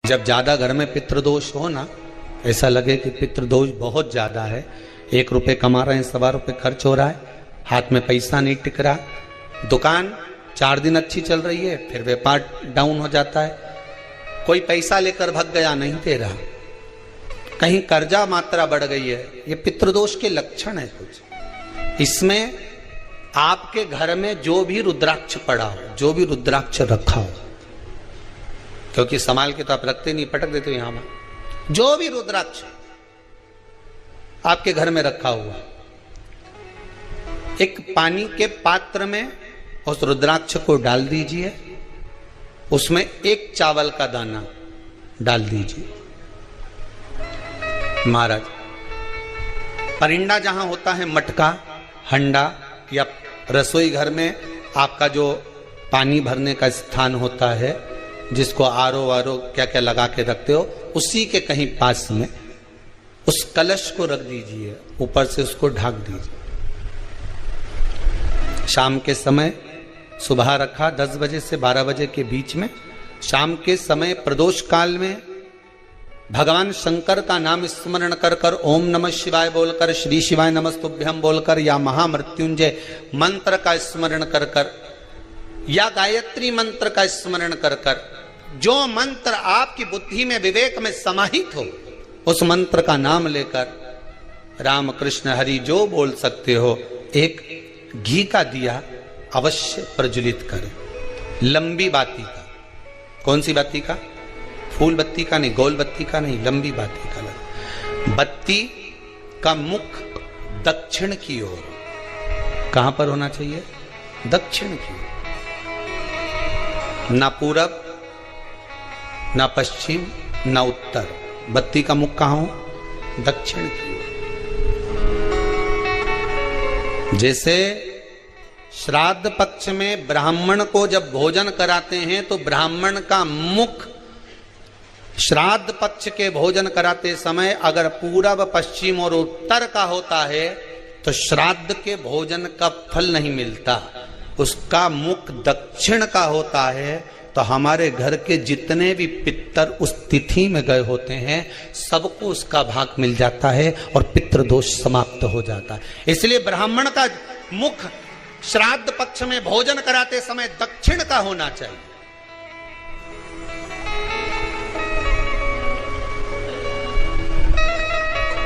जब ज्यादा घर में पितृदोष हो ना, ऐसा लगे कि पितृदोष बहुत ज्यादा है, 1 रुपए कमा रहे हैं, 1.25 रुपए खर्च हो रहा है, हाथ में पैसा नहीं टिक रहा, दुकान 4 दिन अच्छी चल रही है, फिर व्यापार डाउन हो जाता है, कोई पैसा लेकर भाग गया, नहीं दे रहा, कहीं कर्जा मात्रा बढ़ गई है, ये पितृदोष के लक्षण है कुछ। इसमें आपके घर में जो भी रुद्राक्ष पड़ा हो, जो भी रुद्राक्ष रखा हो, क्योंकि संभाल के तो आप रखते नहीं, पटक देते हो यहां में, जो भी रुद्राक्ष आपके घर में रखा हुआ, एक पानी के पात्र में उस रुद्राक्ष को डाल दीजिए, उसमें 1 चावल का दाना डाल दीजिए। महाराज, परिंदा जहां होता है, मटका, हंडा या रसोई घर में आपका जो पानी भरने का स्थान होता है, जिसको आरो वारो क्या क्या लगा के रखते हो, उसी के कहीं पास में उस कलश को रख दीजिए, ऊपर से उसको ढक दीजिए। शाम के समय, सुबह रखा 10 बजे से 12 बजे के बीच में, शाम के समय प्रदोष काल में भगवान शंकर का नाम स्मरण कर कर, ओम नमः शिवाय बोलकर, श्री शिवाय नमस्तुभ्यम बोलकर, या महामृत्युंजय मंत्र का स्मरण कर कर, या गायत्री मंत्र का स्मरण कर कर, जो मंत्र आपकी बुद्धि में, विवेक में समाहित हो, उस मंत्र का नाम लेकर राम कृष्ण हरि जो बोल सकते हो, एक घी का दिया अवश्य प्रज्वलित करें, लंबी बाती का। कौन सी बाती का? फूल बत्ती का नहीं, गोल बत्ती का नहीं, लंबी बाती का। बत्ती का मुख दक्षिण की ओर, कहां पर होना चाहिए? दक्षिण की ओर, ना पूरब, ना पश्चिम, ना उत्तर। बत्ती का मुख कहां हो? दक्षिण की ओर। जैसे श्राद्ध पक्ष में ब्राह्मण को जब भोजन कराते हैं तो ब्राह्मण का मुख श्राद्ध पक्ष के भोजन कराते समय अगर पूरब, पश्चिम और उत्तर का होता है तो श्राद्ध के भोजन का फल नहीं मिलता, उसका मुख दक्षिण का होता है। तो हमारे घर के जितने भी पितर उस तिथि में गए होते हैं, सबको उसका भाग मिल जाता है और पितृदोष समाप्त हो जाता है। इसलिए ब्राह्मण का मुख श्राद्ध पक्ष में भोजन कराते समय दक्षिण का होना चाहिए।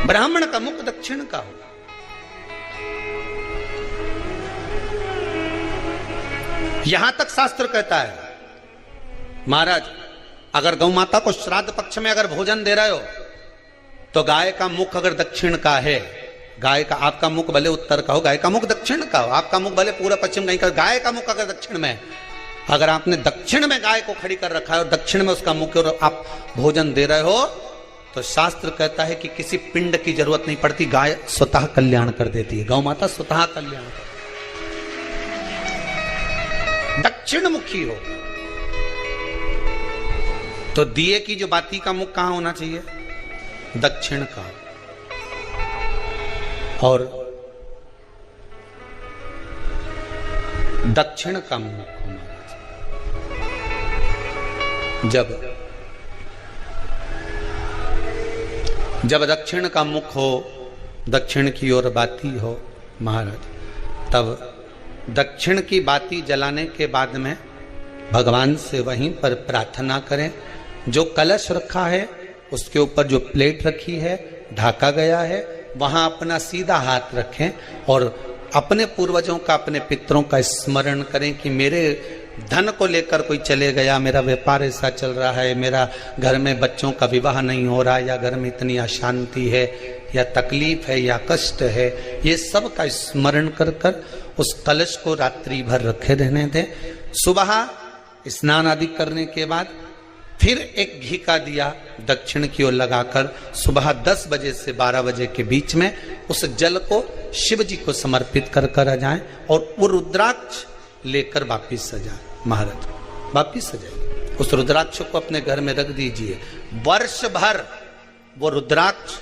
ब्राह्मण का मुख दक्षिण का हो। यहां तक शास्त्र कहता है, महाराज अगर गौ माता को श्राद्ध पक्ष में अगर भोजन दे रहे हो तो गाय का मुख अगर दक्षिण का है, गाय का, आपका मुख भले उत्तर का हो, गाय का मुख दक्षिण का हो, आपका मुख भले पूरा पश्चिम कहीं का, गाय का मुख अगर दक्षिण में, अगर आपने दक्षिण में गाय को खड़ी कर रखा है और दक्षिण में उसका मुख और आप भोजन दे रहे हो, तो शास्त्र कहता है कि किसी पिंड की जरूरत नहीं पड़ती, गाय स्वतः कल्याण कर देती है, गौ माता स्वतः कल्याण कर, दक्षिण मुखी हो। तो दिए की जो बाती का मुख कहां होना चाहिए? दक्षिण का। और दक्षिण का मुख होना चाहिए। जब दक्षिण का मुख हो, दक्षिण की ओर बाती हो महाराज, तब दक्षिण की बाती जलाने के बाद में भगवान से वहीं पर प्रार्थना करें। जो कलश रखा है उसके ऊपर जो प्लेट रखी है, ढाका गया है, वहां अपना सीधा हाथ रखें और अपने पूर्वजों का, अपने पितरों का स्मरण करें कि मेरे धन को लेकर कोई चले गया, मेरा व्यापार ऐसा चल रहा है, मेरा घर में बच्चों का विवाह नहीं हो रहा, या घर में इतनी अशांति है, या तकलीफ है, या कष्ट है, ये सब का स्मरण कर कर उस कलश को रात्रि भर रखे रहने दें। सुबह स्नान आदि करने के बाद फिर एक घी का दिया दक्षिण की ओर लगाकर सुबह 10 बजे से 12 बजे के बीच में उस जल को शिव जी को समर्पित कर कर आ जाएं और वो रुद्राक्ष लेकर वापिस सजाएं। महाराज वापिस सजाएं, उस रुद्राक्ष को अपने घर में रख दीजिए। वर्ष भर वो रुद्राक्ष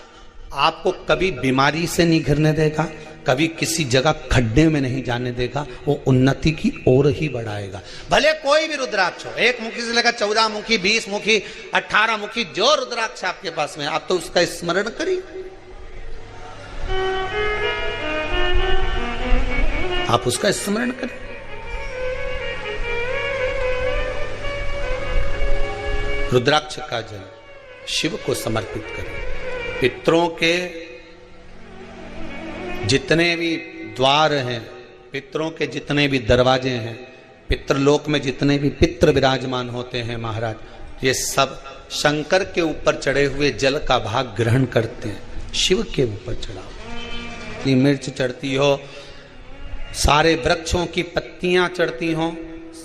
आपको कभी बीमारी से नहीं घिरने देगा, कभी किसी जगह खड्डे में नहीं जाने देगा, वो उन्नति की ओर ही बढ़ाएगा। भले कोई भी रुद्राक्ष हो, 1 मुखी से लेकर 14 मुखी, 20 मुखी, 18 मुखी, जो रुद्राक्ष आपके पास में, आप तो उसका स्मरण करिए, आप उसका स्मरण करें। रुद्राक्ष का जल शिव को समर्पित करें। पितरों के जितने भी द्वार हैं, पितरों के जितने भी दरवाजे हैं, पितृलोक में जितने भी पितृ विराजमान होते हैं महाराज, ये सब शंकर के ऊपर चढ़े हुए जल का भाग ग्रहण करते हैं। शिव के ऊपर चढ़ाओ, मिर्च चढ़ती हो, सारे वृक्षों की पत्तियां चढ़ती हों,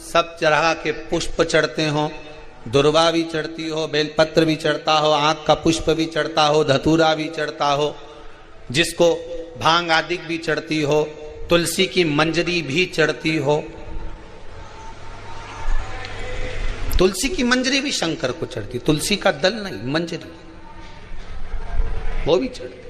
सब तरह के पुष्प चढ़ते हों, दुर्वा भी चढ़ती हो, बेलपत्र भी चढ़ता हो, आँख का पुष्प भी चढ़ता हो, धतूरा भी चढ़ता हो, जिसको भांग आदि भी चढ़ती हो, तुलसी की मंजरी भी चढ़ती हो। तुलसी की मंजरी भी शंकर को चढ़ती, तुलसी का दल नहीं, मंजरी वो भी चढ़ती।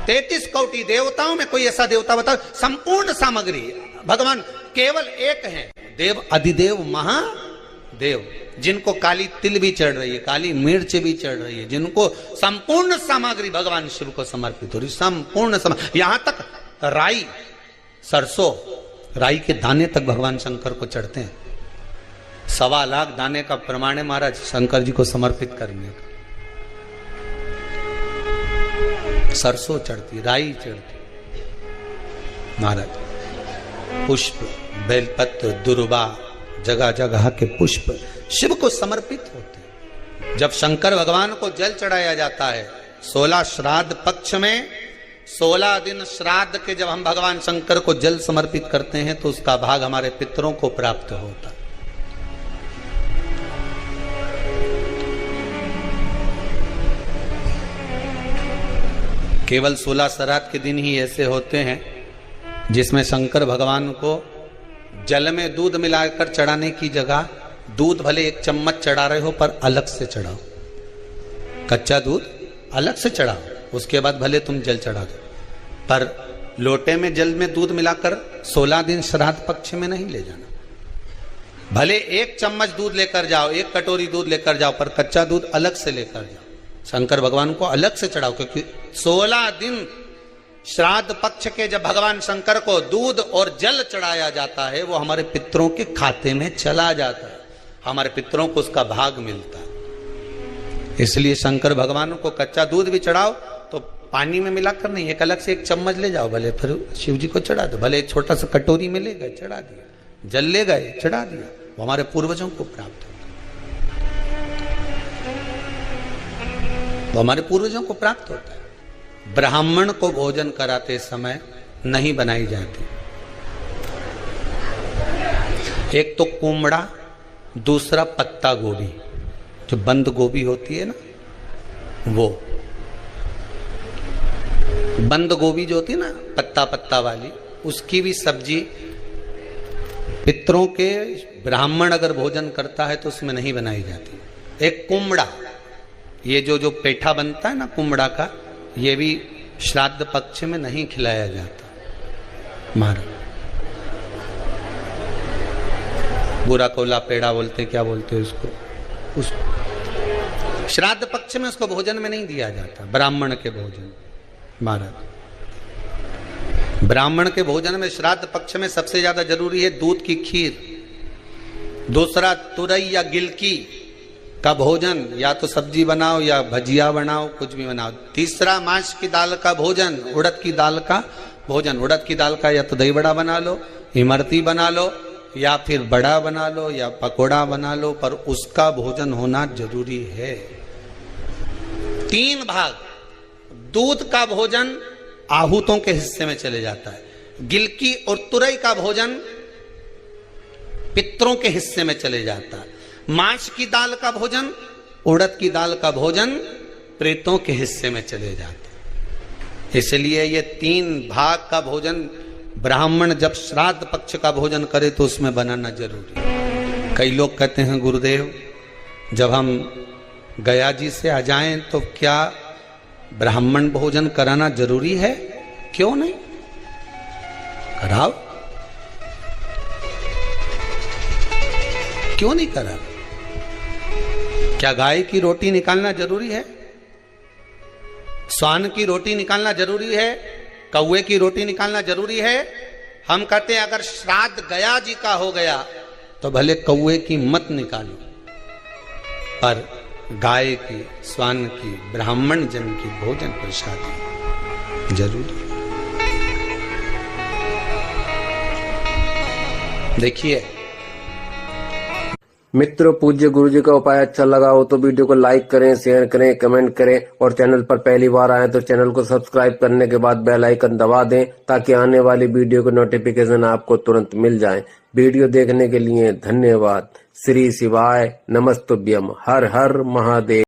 33 कोटि देवताओं में कोई ऐसा देवता बताओ, संपूर्ण सामग्री भगवान केवल एक है, देव अधिदेव महादेव, जिनको काली तिल भी चढ़ रही है, काली मिर्च भी चढ़ रही है, जिनको संपूर्ण सामग्री भगवान शिव को समर्पित हो रही, संपूर्ण यहां तक राई, सरसों, राई के दाने तक भगवान शंकर को चढ़ते हैं। 1.25 लाख दाने का प्रमाण है महाराज शंकर जी को समर्पित करने का। सरसों चढ़ती, राई चढ़ती महाराज, पुष्प, बेलपत्र, दुर्वा, जगह जगह के पुष्प शिव को समर्पित होते हैं। जब शंकर भगवान को जल चढ़ाया जाता है 16 श्राद्ध पक्ष में, 16 दिन श्राद्ध के जब हम भगवान शंकर को जल समर्पित करते हैं तो उसका भाग हमारे पितरों को प्राप्त होता है। केवल 16 श्राद्ध के दिन ही ऐसे होते हैं जिसमें शंकर भगवान को जल में दूध मिलाकर चढ़ाने की जगह दूध भले 1 चम्मच चढ़ा रहे हो पर अलग से चढ़ाओ, कच्चा दूध अलग से चढ़ाओ, उसके बाद भले तुम जल चढ़ा दो, पर लोटे में जल में दूध मिलाकर 16 दिन श्राद्ध पक्ष में नहीं ले जाना। भले 1 चम्मच दूध लेकर जाओ, 1 कटोरी दूध लेकर जाओ, पर कच्चा दूध अलग से लेकर जाओ, शंकर भगवान को अलग से चढ़ाओ, क्योंकि 16 दिन श्राद्ध पक्ष के जब भगवान शंकर को दूध और जल चढ़ाया जाता है, वो हमारे पितरों के खाते में चला जाता है, हमारे पितरों को उसका भाग मिलता है। इसलिए शंकर भगवान को कच्चा दूध भी चढ़ाओ तो पानी में मिलाकर नहीं, एक अलग से 1 चम्मच ले जाओ, भले फिर शिव जी को चढ़ा दो, भले एक छोटा सा कटोरी में ले गए चढ़ा दिया, जल ले गए चढ़ा दिया, वो हमारे पूर्वजों को प्राप्त होता है, वो हमारे पूर्वजों को प्राप्त होता है। ब्राह्मण को भोजन कराते समय नहीं बनाई जाती, एक तो कुमड़ा, दूसरा पत्ता गोभी, जो बंद गोभी होती है ना, वो बंद गोभी जो होती है ना पत्ता पत्ता वाली, उसकी भी सब्जी पितरों के ब्राह्मण अगर भोजन करता है तो उसमें नहीं बनाई जाती। एक कुमड़ा, ये जो पेठा बनता है ना कुमड़ा का, ये भी श्राद्ध पक्ष में नहीं खिलाया जाता महाराज। बुरा कोला पेड़ा बोलते, क्या बोलते हैं उसको, उसको श्राद्ध पक्ष में उसको भोजन में नहीं दिया जाता, ब्राह्मण के भोजन महाराज। ब्राह्मण के भोजन में श्राद्ध पक्ष में सबसे ज्यादा जरूरी है दूध की खीर, दूसरा तुरई या गिलकी का भोजन, या तो सब्जी बनाओ या भजिया बनाओ, कुछ भी बनाओ। तीसरा मांस की दाल का भोजन, उड़द की दाल का भोजन, उड़द की दाल का या तो दही बड़ा बना लो, इमरती बना लो, या फिर बड़ा बना लो, या पकोड़ा बना लो, पर उसका भोजन होना जरूरी है। 3 भाग, दूध का भोजन आहूतों के हिस्से में चले जाता है, गिलकी और तुरई का भोजन पितरों के हिस्से में चले जाता है, मांस की दाल का भोजन, उड़द की दाल का भोजन प्रेतों के हिस्से में चले जाते। इसलिए ये 3 भाग का भोजन ब्राह्मण जब श्राद्ध पक्ष का भोजन करे तो उसमें बनाना जरूरी है। कई लोग कहते हैं गुरुदेव जब हम गया जी से आ जाएं तो क्या ब्राह्मण भोजन कराना जरूरी है? क्यों नहीं कराओ, क्यों नहीं करा? क्या गाय की रोटी निकालना जरूरी है? श्वान की रोटी निकालना जरूरी है? कौवे की रोटी निकालना जरूरी है? हम कहते हैं अगर श्राद्ध गया जी का हो गया तो भले कौवे की मत निकालो, पर गाय की, श्वान की, ब्राह्मण जन की भोजन प्रसादी जरूरी। देखिए मित्रों, पूज्य गुरु जी का उपाय अच्छा लगा हो तो वीडियो को लाइक करें, शेयर करें, कमेंट करें और चैनल पर पहली बार आए तो चैनल को सब्सक्राइब करने के बाद बेल आइकन दबा दें ताकि आने वाली वीडियो के नोटिफिकेशन आपको तुरंत मिल जाए। वीडियो देखने के लिए धन्यवाद। श्री शिवाय नमस्तुभ्यम। हर हर महादेव।